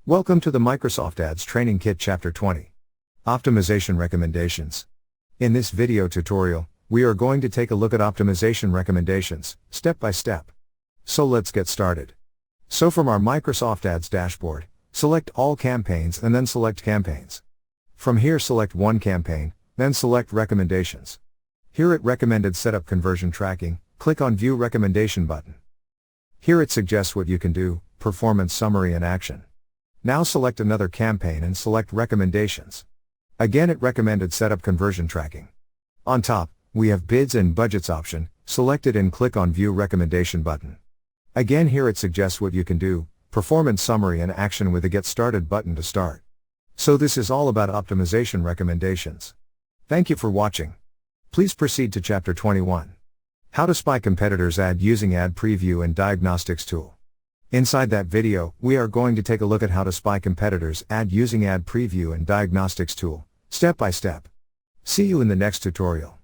Welcome to the Microsoft Ads Training Kit Chapter 20. Optimization Recommendations. In this video tutorial, we are going to take a look at optimization recommendations, step by step. So let's get started. So from our Microsoft Ads dashboard, select All Campaigns and then select Campaigns. From here select one campaign, then select Recommendations. Here at Recommended Setup Conversion Tracking, click on View Recommendation button. Here it suggests what you can do, Performance Summary and Action. Now select another campaign and select Recommendations. Again at Recommended Setup Conversion Tracking. On top, we have Bids and Budgets option, select it and click on View Recommendation button. Again here it suggests what you can do, Performance Summary and Action with a Get Started button to start. So this is all about optimization recommendations. Thank you for watching. Please proceed to Chapter 21. How to Spy Competitors' Ad using Ad Preview and Diagnostics Tool. Inside that video, we are going to take a look at how to spy competitors' ad using Ad Preview and Diagnostics Tool, step by step. See you in the next tutorial.